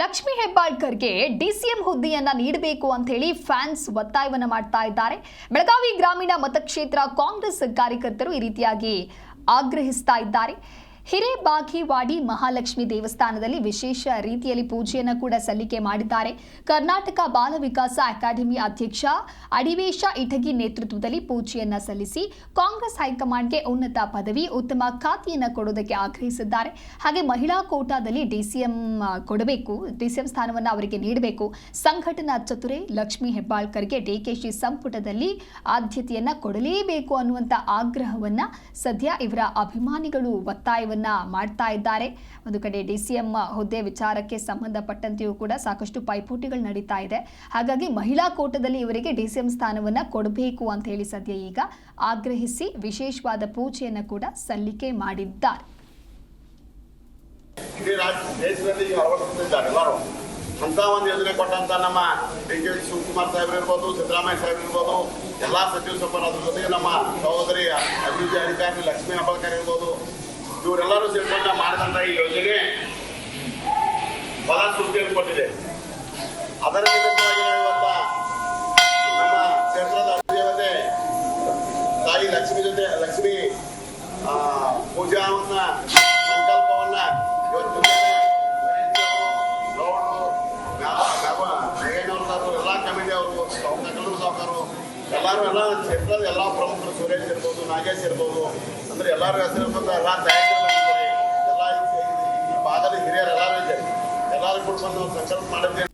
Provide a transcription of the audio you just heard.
Lakshmi ಹೆಬ್ಬಾಳ್ಕರ್ಗೆ DCM ಹುದ್ದೆಯನ್ನ ನೀಡಬೇಕು ಅಂತ ಹೇಳಿ ಫ್ಯಾನ್ಸ್ ಒತ್ತಾಯವನ್ನ ಮಾಡ್ತಾ ಇದ್ದಾರೆ. ಬೆಳಗಾವಿ ಗ್ರಾಮೀಣ ಮತಕ್ಷೇತ್ರ ಕಾಂಗ್ರೆಸ್ ಕಾರ್ಯಕರ್ತರು ಈ ರೀತಿಯಾಗಿ ಆಗ್ರಹಿಸ್ತಾ ಇದ್ದಾರೆ. ಹಿರೇಬಾಗೇವಾಡಿ ಮಹಾಲಕ್ಷ್ಮಿ ದೇವಸ್ಥಾನದಲ್ಲಿ ವಿಶೇಷ ರೀತಿಯಲ್ಲಿ ಪೂಜೆಯನ್ನು ಕೂಡ ಸಲ್ಲಿಕೆ ಮಾಡಿದ್ದಾರೆ. ಕರ್ನಾಟಕ ಬಾಲ ವಿಕಾಸ ಅಕಾಡೆಮಿ ಅಧ್ಯಕ್ಷ ಅಡಿವೇಶ ಇಟಗಿ ನೇತೃತ್ವದಲ್ಲಿ ಪೂಜೆಯನ್ನ ಸಲ್ಲಿಸಿ ಕಾಂಗ್ರೆಸ್ ಹೈಕಮಾಂಡ್ಗೆ ಉನ್ನತ ಪದವಿ, ಉತ್ತಮ ಖಾತೆಯನ್ನು ಕೊಡೋದಕ್ಕೆ ಆಗ್ರಹಿಸಿದ್ದಾರೆ. ಹಾಗೆ ಮಹಿಳಾ ಕೋಟಾದಲ್ಲಿ ಡಿಸಿಎಂ ಕೊಡಬೇಕು, ಡಿಸಿಎಂ ಸ್ಥಾನವನ್ನು ಅವರಿಗೆ ನೀಡಬೇಕು. ಸಂಘಟನಾ ಚತುರೆ ಲಕ್ಷ್ಮಿ ಹೆಬ್ಬಾಳ್ಕರ್ಗೆ ಡಿಕೆಶಿ ಸಂಪುಟದಲ್ಲಿ ಆದ್ಯತೆಯನ್ನ ಕೊಡಲೇಬೇಕು ಅನ್ನುವಂಥ ಆಗ್ರಹವನ್ನ ಸದ್ಯ ಇವರ ಅಭಿಮಾನಿಗಳು ಒತ್ತಾಯವನ್ನು ಮಾಡ್ತಾ ಇದ್ದಾರೆ. ಒಂದು ಕಡೆ ಡಿಸಿಎಂ ಹುದ್ದೆ ವಿಚಾರಕ್ಕೆ ಸಂಬಂಧಪಟ್ಟಂತೆಯೂ ಕೂಡ ಸಾಕಷ್ಟು ಪೈಪೋಟಿಗಳು ನಡೀತಾ ಇದೆ. ಹಾಗಾಗಿ ಮಹಿಳಾ ಕೋಟದಲ್ಲಿ ಇವರಿಗೆ ಡಿಸಿಎಂ ಸ್ಥಾನವನ್ನ ಕೊಡಬೇಕು ಅಂತ ಹೇಳಿ ಸದ್ಯ ಈಗ ಆಗ್ರಹಿಸಿ ವಿಶೇಷವಾದ ಪೂಜೆಯನ್ನು ಕೂಡ ಸಲ್ಲಿಕೆ ಮಾಡಿದ್ದಾರೆ. ಅಂತ ಒಂದು ಯೋಜನೆ ಕೊಟ್ಟಂತ ನಮ್ಮ ಡಿ.ಕೆ. ಶಿವಕುಮಾರ್ ಸಾಹೇಬ್ರು ಇರ್ಬೋದು, ಸಿದ್ದರಾಮಯ್ಯ ಸಾಹೇಬ್ರು ಇರ್ಬೋದು, ಎಲ್ಲಾ ಸಚಿವ ಸಂಪನ್ನ ಅದ್ರ ಜೊತೆಗೆ ನಮ್ಮ ಸಹೋದರಿ ಅಭಿವೃದ್ಧಿ ಅಧಿಕಾರಿ ಲಕ್ಷ್ಮೀ ಹೆಬ್ಬಾಳ್ಕರ್ ಇರ್ಬೋದು, ಇವರೆಲ್ಲರೂ ಸೇರ್ಕೊಂಡು ಮಾಡಿದಂಥ ಈ ಯೋಜನೆ ಫಲಶ್ರುತಿಯನ್ನು ಕೊಟ್ಟಿದೆ. ಅದರ ನಿಮಿತ್ತವಾಗಿ ಇವತ್ತ ನಮ್ಮ ಕ್ಷೇತ್ರದ ದೇವತೆ ತಾಯಿ ಲಕ್ಷ್ಮಿ ಜೊತೆ ಲಕ್ಷ್ಮಿ ಪೂಜಾವನ್ನ ಸಂಕಲ್ಪವನ್ನ ಇವತ್ತು ಎಲ್ಲ ಕಮಿಟಿ ಅವರು ಸಾವುಕಾರರು ಎಲ್ಲ ಕ್ಷೇತ್ರದ ಎಲ್ಲ ಪ್ರಮುಖರು, ಸುರೇಶ್ ಇರ್ಬೋದು, ನಾಗೇಶ್ ಇರ್ಬೋದು, ಅಂದ್ರೆ ಎಲ್ಲರೂ ಹೆಸರಿರ್ತಂತ ಎಲ್ಲ ತಯಾರಿ ಎಲ್ಲ ಈ ಭಾಗದ ಹಿರಿಯರು ಎಲ್ಲರೂ ಇದ್ದಾರೆ. ಎಲ್ಲರೂ ಕೂಡ ನಾವು ಸಂಕಲ್ಪ ಮಾಡಿದ್ವಿ